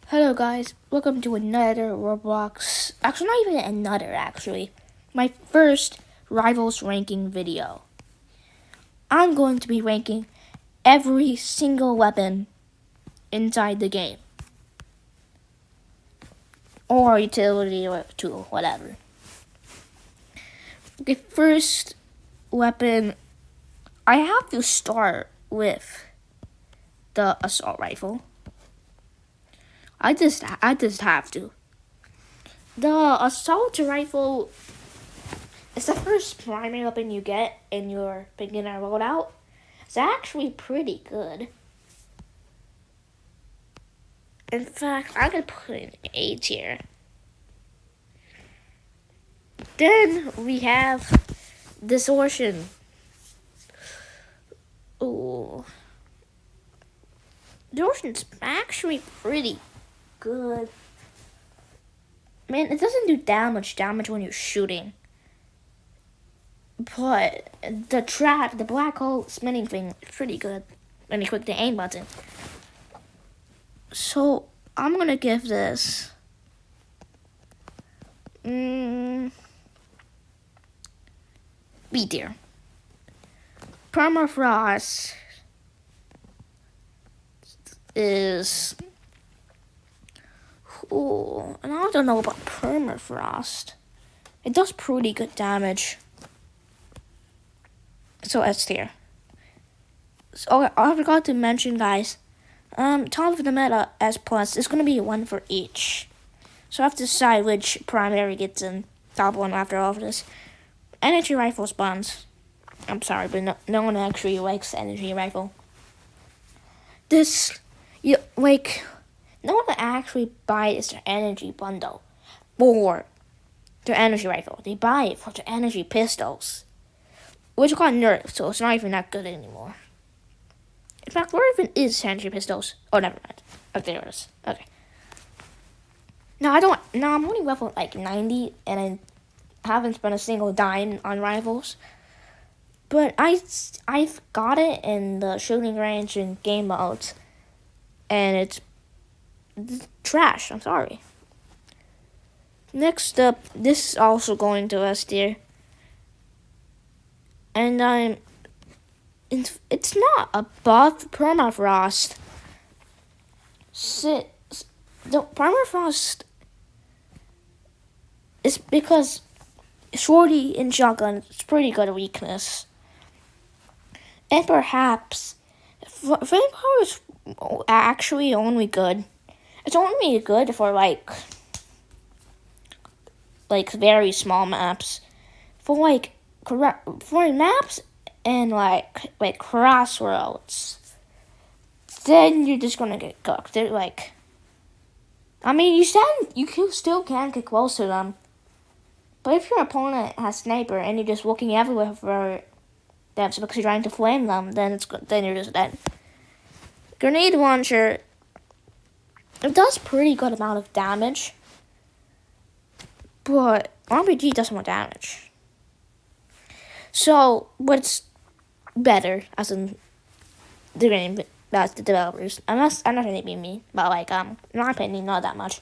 Hello guys, welcome to another Roblox, actually not even another actually, my first Rivals ranking video. I'm going to be ranking every single weapon inside the game. Or utility or tool, whatever. The first weapon, I have to start with the assault rifle. I just have to. The assault rifle is the first primary weapon you get in your beginner loadout. It's actually pretty good. In fact, I could put an A tier. Then we have Distortion. Ooh. Distortion's actually pretty good. Man, it doesn't do that much damage when you're shooting. But the black hole spinning thing is pretty good when you click the aim button. So, I'm gonna give this B tier. Permafrost is... Ooh, and I don't know about Permafrost. It does pretty good damage. So S tier. So I forgot to mention, guys. Top of the meta S plus is gonna be one for each. So I have to decide which primary gets in top one after all of this. Energy rifle spawns. I'm sorry, but no one actually likes energy rifle. No one actually buys their energy bundle for their energy rifle. They buy it for their energy pistols, which got nerfed, so it's not even that good anymore. In fact, where even is energy pistols? Oh, never mind. Oh, there it is. Okay. I'm only level like 90, and I haven't spent a single dime on rifles. But I've got it in the shooting range and game modes, and it's trash. I'm sorry. Next up, this is also going to S tier, and it's not above Permafrost. The Permafrost is because Shorty in shotgun is pretty good weakness. And perhaps Flame Power is actually only good. It's only good for like very small maps. For maps and like crossroads, then you're just gonna get cooked. They're like, I mean, you still can get close to them, but if your opponent has sniper and you're just looking everywhere for them because you're trying to flame them, then you're just dead. Grenade launcher, it does pretty good amount of damage, but RPG does more damage. So what's better, as in the game, that's the developers. I'm not saying it me, but in my opinion, not that much.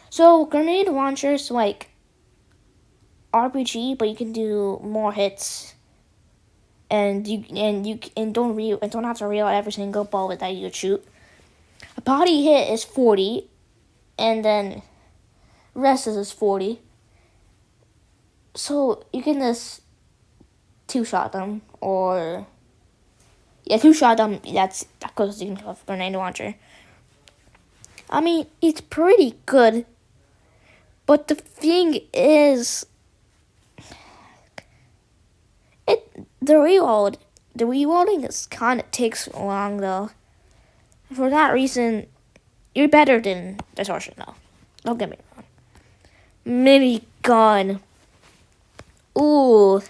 So grenade launchers like RPG, but you can do more hits, and don't have to reload every single bullet that you shoot. A body hit is 40, and then rest is 40. So you can just two-shot them, or two-shot them. That goes to the grenade launcher. I mean, it's pretty good, but the thing is, the reloading is kind of takes long though. For that reason, you're better than Distortion though. Don't get me wrong. Minigun. Ooh.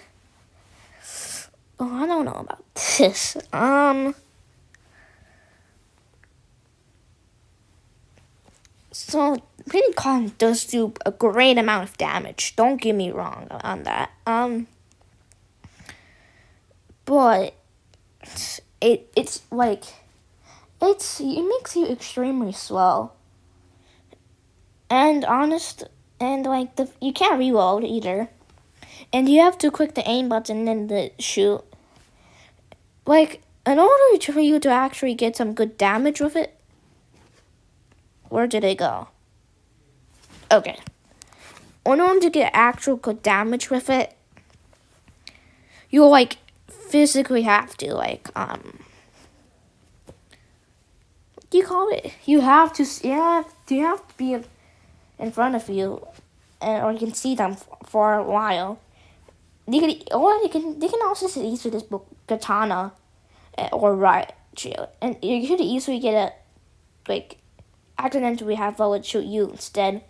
Oh, I don't know about this. So minigun does do a great amount of damage. Don't get me wrong on that. But it's like it makes you extremely slow. And honest, and like you can't reload either. And you have to click the aim button and the shoot. Like, in order for you to actually get some good damage with it, where did it go? Okay. In order to get actual good damage with it, you'll like physically have to what do you call it? You have to be in front of you, or you can see them for a while. They can also use this book katana or right shield, and you could easily get a accidentally have bullet shoot you instead,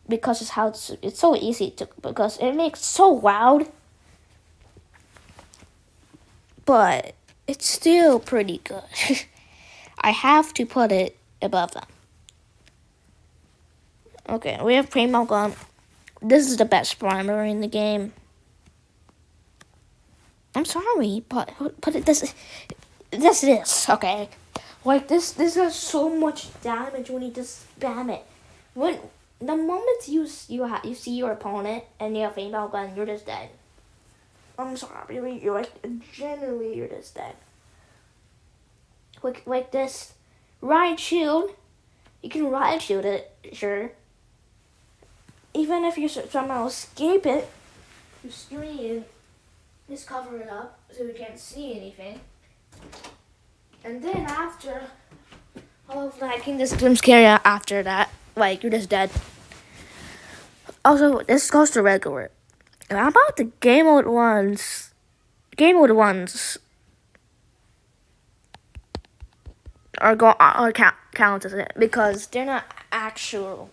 because it's so easy to, because it makes so loud, but it's still pretty good. I have to put it above them. Okay, we have Primo Gun. This is the best primary in the game. I'm sorry, but this is okay. Like this does so much damage when you just spam it. When the moment you see your opponent and you have Primo Gun, you're just dead. I'm sorry, you're like generally you're just dead. Like this, riot shield. You can riot shield it, sure. Even if you somehow escape it, your screen just cover it up so you can't see anything. And then after all of that, you can just jump scare after that. Like, you're just dead. Also, this goes to regular. And how about the game mode ones? Game mode ones are count as it because they're not actual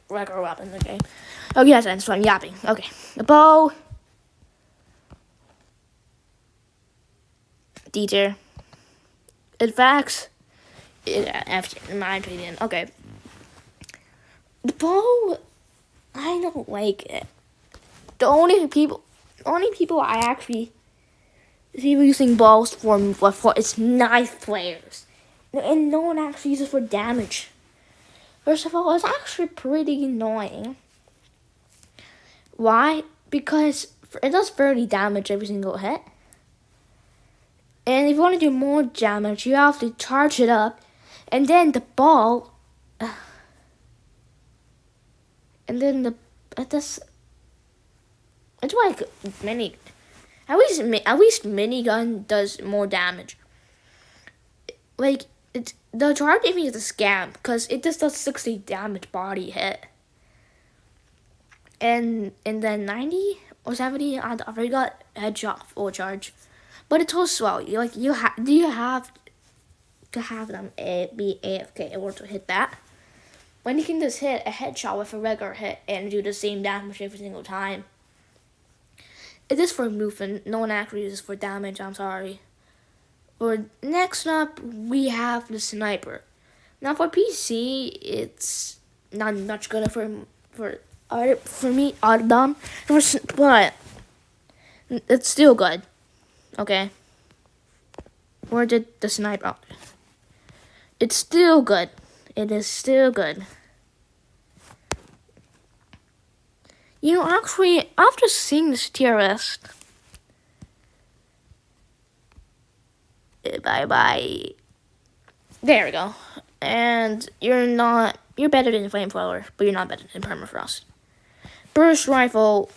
regular weapons in the game. Oh yes, and so I'm yapping. Okay, the bow, D tier. In fact, F in my opinion. Okay, the bow, I don't like it. The only people I actually see using bows for is knife players, and no one actually uses it for damage. First of all, it's actually pretty annoying. Why? Because it does 30 damage every single hit. And if you want to do more damage, you have to charge it up. And then the ball... and then it's like mini... At least minigun does more damage. Like, the charge aiming is a scam, because it just does 60 damage body hit. And then 90 or 70, I already got headshot full charge. But it's so slow. You have to have them be AFK in order to hit that. When you can just hit a headshot with a regular hit and do the same damage every single time. It is for movement. No one actually uses for damage, I'm sorry. Or next up, we have the sniper. Now for PC, it's not much good for me, Adam, but it's still good. Okay. Where did the sniper? Oh. It's still good. It is still good. You know, actually, after seeing this tier list, bye. There we go. And you're better than Flamethrower, but you're not better than Permafrost. Burst Rifle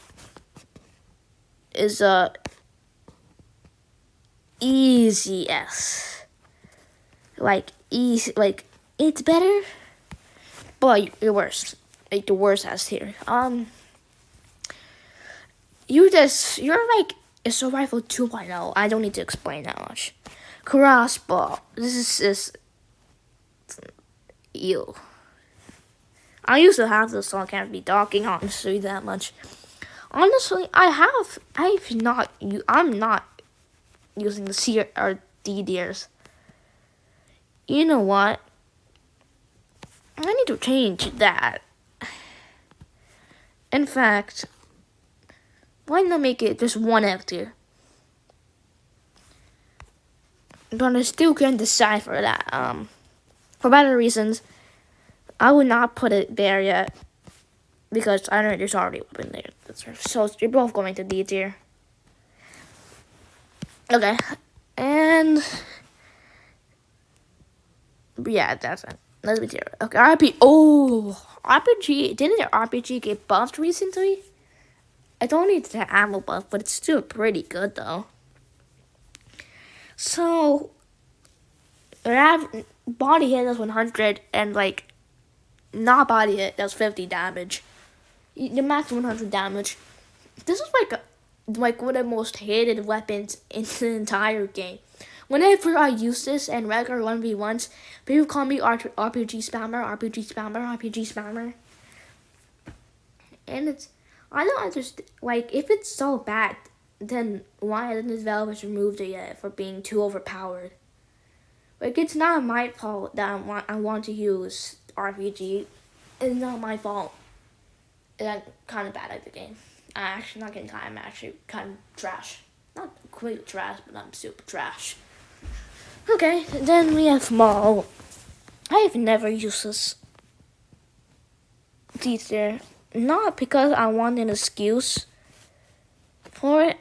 is easy S. Like, easy, like, it's better, but you're worse. Like, the worst S tier. You're like, it's a rifle 2.0. I don't need to explain that much. Crossbow. This is just ew. I used to have this, so I can't be talking honestly that much. Honestly, I'm not using the C or D tiers. You know what? I need to change that. In fact, why not make it just one F tier? but I still couldn't decipher that. For better reasons, I would not put it there yet because I know there's already a weapon there. So you're both going to D tier. Okay, and yeah, that's it. Let's be tier. Okay, RPG. Oh, RPG. Didn't the RPG get buffed recently? I don't need the ammo buff, but it's still pretty good though. So, body hit does 100 and like not body hit does 50 damage. The max 100 damage. This is like one of the most hated weapons in the entire game. Whenever I use this in regular 1v1s, people call me RPG spammer, RPG spammer, RPG spammer. And I don't understand, like, if it's so bad, then why hasn't this developers removed it yet for being too overpowered? Like, it's not my fault that I want to use RPG. It's not my fault. I'm kind of bad at the game. I'm actually not getting tired. I'm actually kind of trash. Not quite trash, but I'm super trash. Okay, then we have Maul. I have never used this teacher. Not because I want an excuse for it.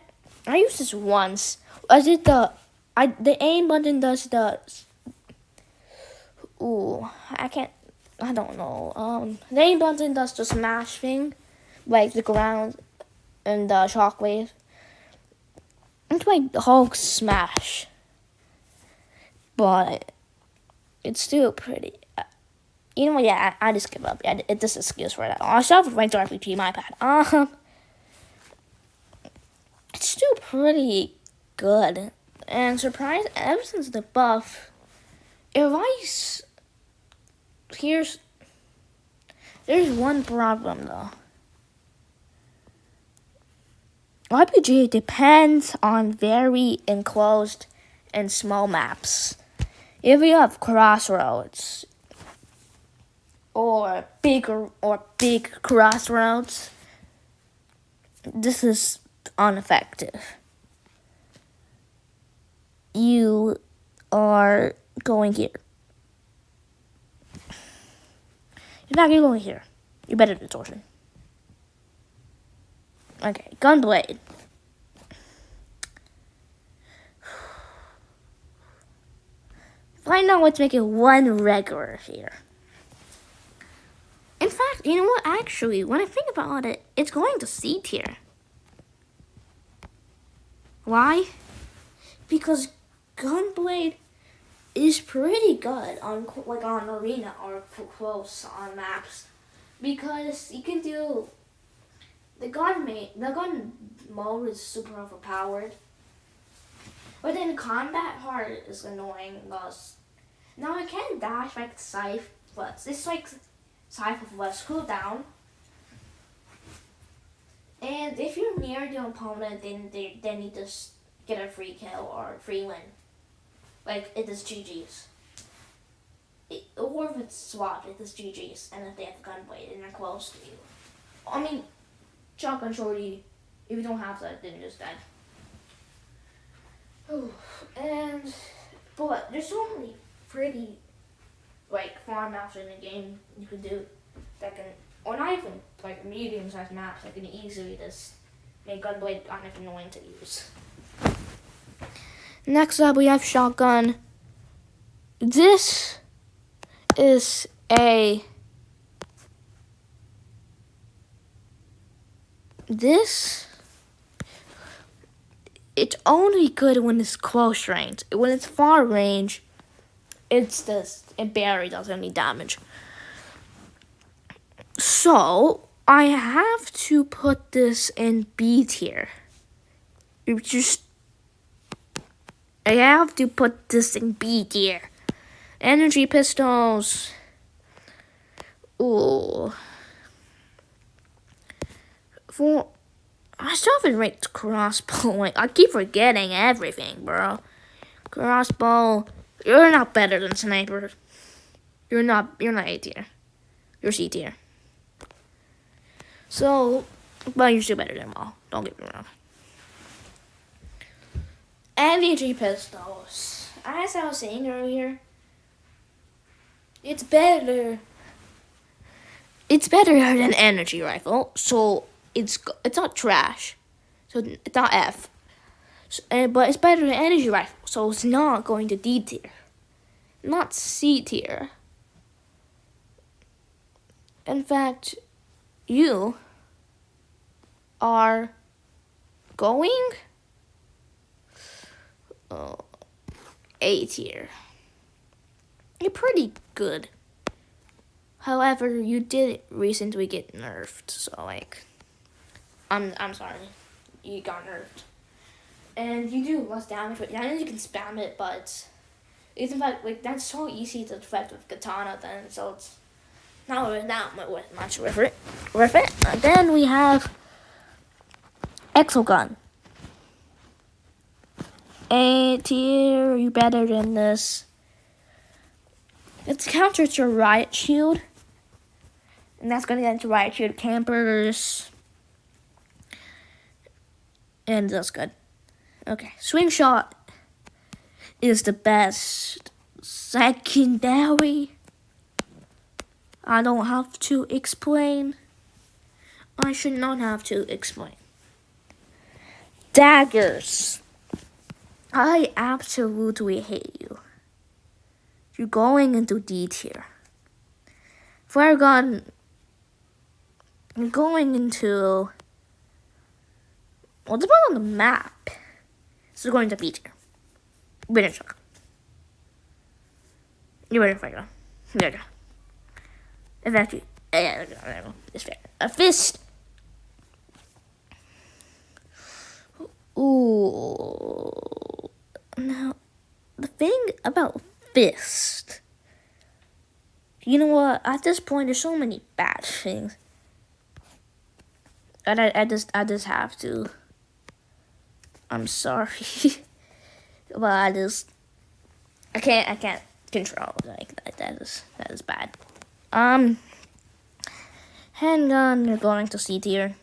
I used this once. I did the aim button does the I don't know. The aim button does the smash thing, like the ground and the shockwave. It's like the Hulk smash, but it's still pretty. You know what? Yeah, I just give up. Yeah, it's just an excuse for that. I still have ranked RPG. My bad. It's still pretty good and surprised. Ever since the buff, there's one problem though. RPG depends on very enclosed and small maps. If you have crossroads or big crossroads, this is ineffective. You are going here. You're not gonna go here. You better distortion. Okay, Gunblade. Right now, let's make it one regular here. In fact, you know what? Actually, when I think about it, it's going to C tier. Why? Because Gunblade is pretty good on arena or close on maps, because you can do the gun mode is super overpowered, but then combat hard is annoying. Now I can dash like Scythe, but this like Scythe with less cooldown. And if you're near the opponent, then you just get a free kill or free win. Like, it is GG's. Or if it's swapped, it is GG's. And if they have Gunblade and they're close to you. I mean, shotgun shorty, if you don't have that, then you're just dead. But there's so many pretty, like, farm maps in the game you could do that can, or not even, like, medium-sized maps that can easily just make Gunblade kind of annoying to use. Next up, we have Shotgun. This is it's only good when it's close range. When it's far range, it barely does any damage. So, I have to put this in B tier. I have to put this in B tier. Energy pistols. Ooh. I still haven't ranked crossbow. Like, I keep forgetting everything, bro. Crossbow. You're not better than sniper. You're not A tier. You're C tier. So, but you're still better than them all. Don't get me wrong. Energy pistols. as I was saying earlier, it's better. It's better than energy rifle, so it's not trash. So it's not F. But it's better than energy rifle, so it's not going to D tier, not C tier. In fact, you are going A tier. You're pretty good. However, you did recently get nerfed, so like, I'm sorry, you got nerfed, and you do less damage. But I know you can spam it, but it's in fact like that's so easy to defect with katana. Then so it's not much worth it. And then we have Exogun. A tier, you better than this. It counters your riot shield, and that's gonna get into riot shield campers, and that's good. Okay, swing shot is the best secondary. I don't have to explain. I should not have to explain. Daggers. I absolutely hate you. You're going into D tier. Flare gun, you're going into, well, depending on the map, this is going to B tier. Winner shot. You're ready to fight gun. There you go. In fact, there you go. It's fair. A fist. Ooh. Now, the thing about fist, you know what? At this point, there's so many bad things, and I just have to. I'm sorry, but I can't control like that. That is bad. Handgun, you're going to C tier.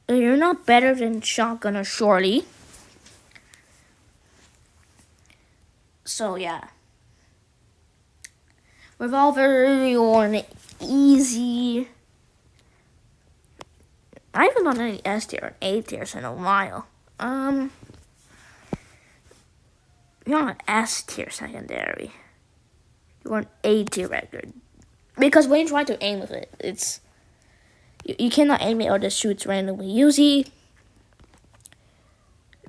You're not better than shotgun or shorty. So yeah. Revolver, you're an easy. I haven't done any S tier or A tiers in a while. You're not S tier secondary. You're an A tier record. Because when you try to aim with it, it's you cannot aim it or just shoots randomly. Usually,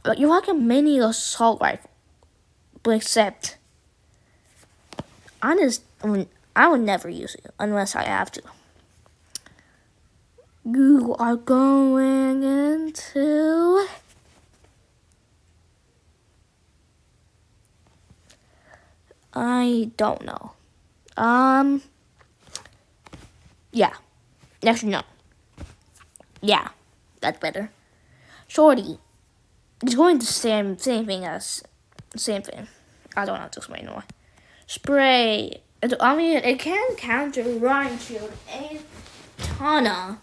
but you're like a mini assault rifle. But except, I would never use it unless I have to. You are going into I don't know. Yeah. Actually, no. Yeah, that's better. Shorty. It's going to same thing. I don't have to explain more. Spray. I mean, it can counter Ryan Shield and Tana,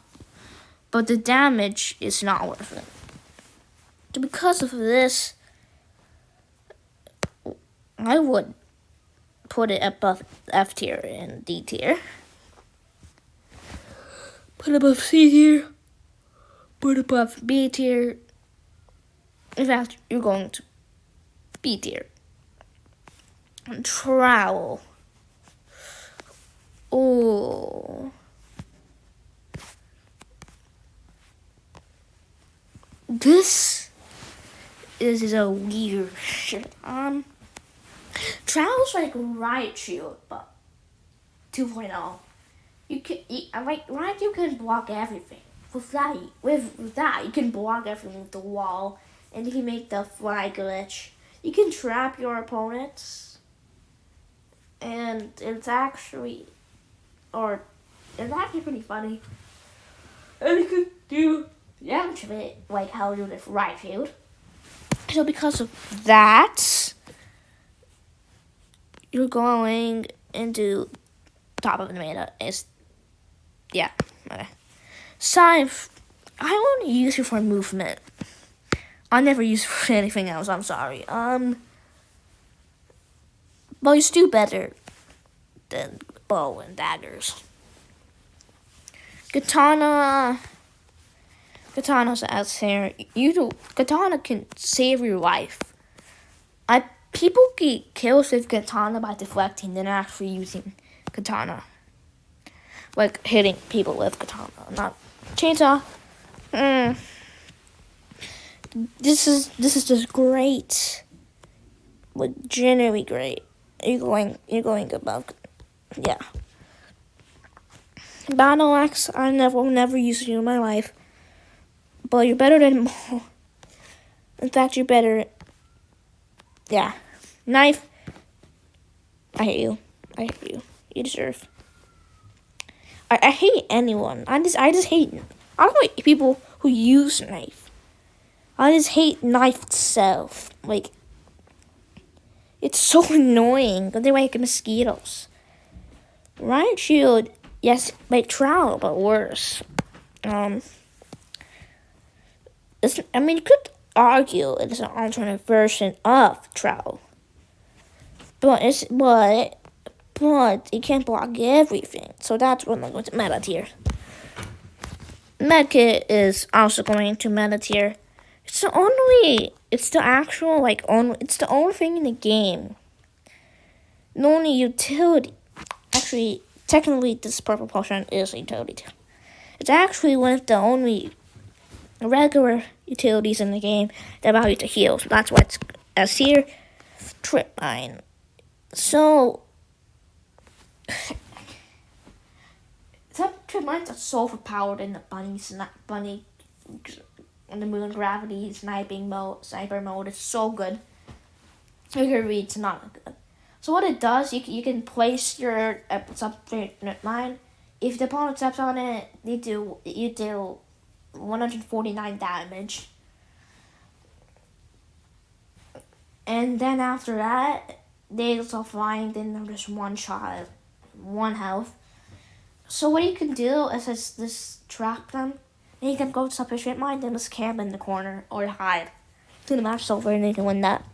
but the damage is not worth it. So because of this, I would put it above F tier and D tier. Put it above C tier. Put it above B tier. In fact, you're going to B tier. And trowel. Oh. This is a weird shit. Trowel's like Riot Shield, but 2.0. You can block everything. With that, you can block everything with the wall, and you can make the fly glitch. You can trap your opponents, and it's actually pretty funny. And you can do damage of it, like how you do with Riot Shield. So because of that, you're going into top of the meta. Okay. Scythe, I want to use it for movement. I never use for anything else. I'm sorry. But it's still better than bow and daggers. Katana. Katana's out there. Katana can save your life. People get killed with katana by deflecting than actually using katana. Like hitting people with katana, not chainsaw. This is just great. Like generally great. You're going above. Yeah. Battle axe, I never used it in my life. But you're better than Maul. In fact, you're better. Yeah. Knife. I hate you. I hate you. You deserve. I hate anyone. I just hate. I don't like people who use knife. I just hate knife itself. Like, it's so annoying. They're like mosquitoes. Riot Shield, yes, like Trowel, but worse. You could argue it's an alternate version of Trowel, but it can't block everything. So that's when I go to meta tier. Medkit is also going to meta tier. It's the only thing in the game. The only utility. Actually, technically, this purple potion is a utility. It's actually one of the only regular utilities in the game that allow you to heal. So that's why it's S tier. Trip mine. So, some trip mines are so overpowered in the bunny in the moon gravity sniper mode. It's so good. You can read it's not good. So what it does, you can place your trip mine. If the opponent steps on it, you do 149 damage. And then after that, they start flying, then they're just one shot, one health. So what you can do is just trap them, and you can go to a straight mine, then just camp in the corner or hide. Do the match over and you can win that.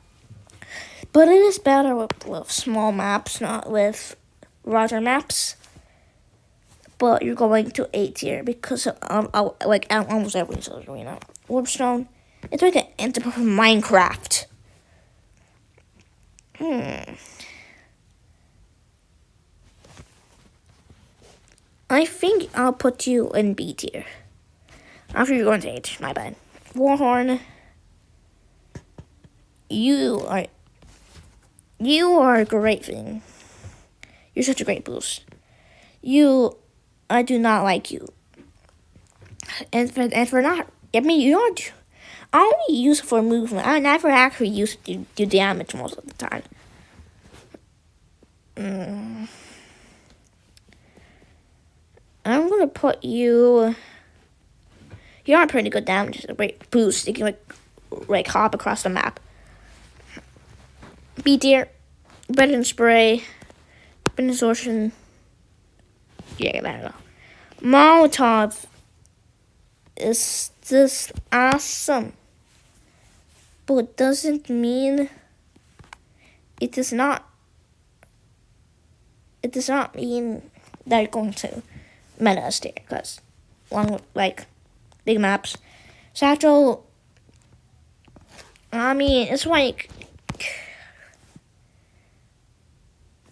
But it is better with small maps, not with larger maps. But you're going to A tier because like almost every arena. Warpstone, it's like an antidote for Minecraft. I think I'll put you in B tier. After you're going to H, my bad. Warhorn, you are a great thing. You're such a great boost. I do not like you. And for not, you aren't. I only use it for movement. I never actually use it to do damage most of the time. I'm gonna put you. You are pretty good damage. It's a great boost. You can like hop across the map. B tier, better than spray, better than absorption. Yeah, I don't know. Molotov is just awesome, but it doesn't mean it does not mean that you're going to meta tier because along with like big maps, Satchel. I mean, it's like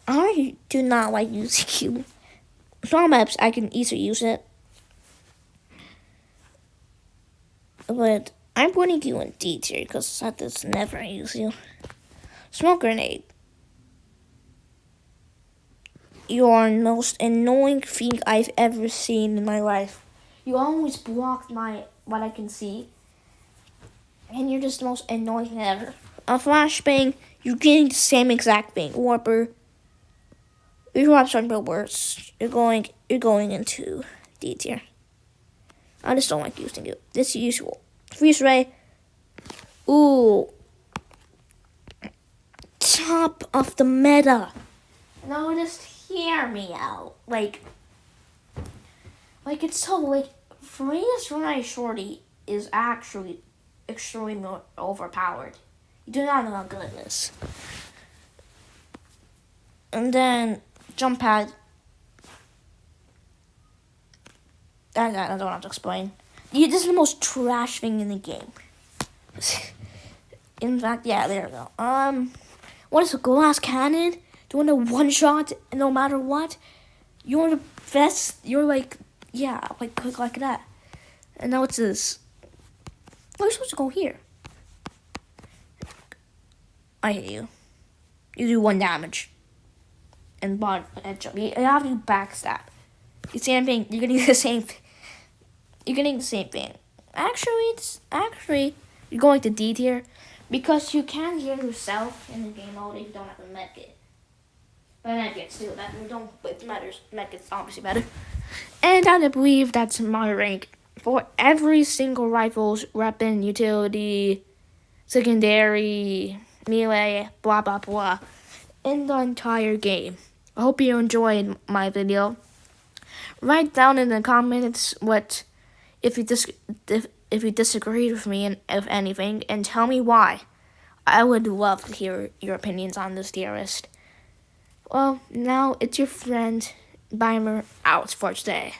I do not like using Q. Small maps, I can easily use it. But I'm putting you in D tier because I just never use you. Smoke grenade. You are the most annoying thing I've ever seen in my life. You always block what I can see. And you're just the most annoying thing ever. A flashbang, you're getting the same exact thing. Warper. Your drops are worse. You're going into D tier. I just don't like using it. This is usual. Freeze ray. Ooh. Top of the meta. No, just hear me out. Like it's so freeze ray shorty is actually extremely overpowered. You do not know how good it is. And then jump pad. I don't have to explain. This is the most trash thing in the game. In fact, yeah, there we go. What is a glass cannon? Do you want a one shot no matter what? You want a vest? You're like, yeah, like that. And now what's this? We're supposed to go here. I hate you. You do 1 damage. And jump. You have to backstab. You see what I'm saying? You're getting the same thing. You're getting the same thing. Actually, you're going to D tier because you can heal yourself in the game mode if you don't have a medkit. But medkits do that. It matters. Medkits obviously better. And I believe that's my rank for every single rifle's weapon, utility, secondary, melee, blah blah blah, in the entire game. I hope you enjoyed my video. Write down in the comments what if you disagreed with me and if anything, and tell me why. I would love to hear your opinions on this tier list. Well, now it's your friend Bimer out for today.